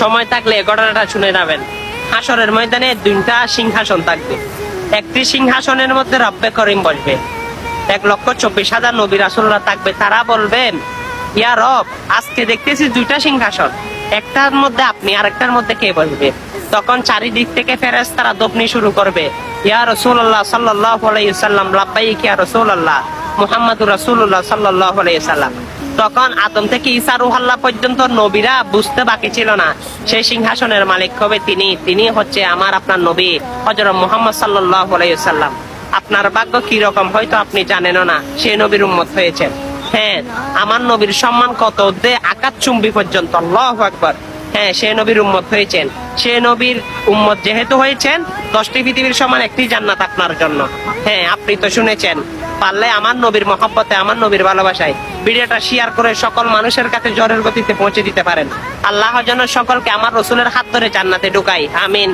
সময় থাকলে এই ঘটনাটা শুনে যাবেন। হাসরের ময়দানে 2টা সিংহাসন থাকবে। একটি সিংহাসনের মধ্যে রব্বে করিম বসবে, 1,24,000 নবী রাসূলরা থাকবে। তারা বলবেন, ইয়া রব, আজকে দেখতেছি 2টা সিংহাসন, একটার মধ্যে আপনি, আরেকটার মধ্যে কে বসবে? তখন চারিদিক থেকে ফেরেশতারা দোপনি শুরু করবে, ইয়া রাসূলুল্লাহ সাল্লাল্লাহু আলাইহি ওয়াসাল্লাম, লাব্বাইক ইয়া রাসূলুল্লাহ, মুহাম্মাদুর রাসূলুল্লাহ সাল্লাল্লাহু আলাইহি ওয়াসাল্লাম। তখন আদম থেকে ঈসা রূহুল্লাহ পর্যন্ত নবীরা বুঝতে বাকি ছিল না সেই সিংহাসনের মালিক হবে তিনি হচ্ছে আমার আপনার নবী হযরত মুহাম্মদ সাল্লাল্লাহু আলাইহি ওয়াসাল্লাম। আপনার ভাগ্য কি রকম হয়তো আপনি জানেনও না, সেই নবীর উম্মত হয়েছেন। হ্যাঁ, আমার নবীর সম্মান কত দে আকাশচুম্বী পর্যন্ত, আল্লাহু আকবার। হ্যাঁ, সে নবীর উম্মত হয়েছেন। সে নবীর উম্মত যেহেতু হয়েছেন, 10টি পৃথিবীর সমান একটি জান্নাত আপনার জন্য। হ্যাঁ, আপনি তো শুনেছেন। পারলে আমার নবীর মহব্বতে, আমার নবীর ভালোবাসায় ভিডিওটা শেয়ার করে সকল মানুষের কাছে জ্বরের গতিতে পৌঁছে দিতে পারেন। আল্লাহ যেন সকলকে আমার রসুলের হাত ধরে জান্নাতে ঢুকাই, আমিন।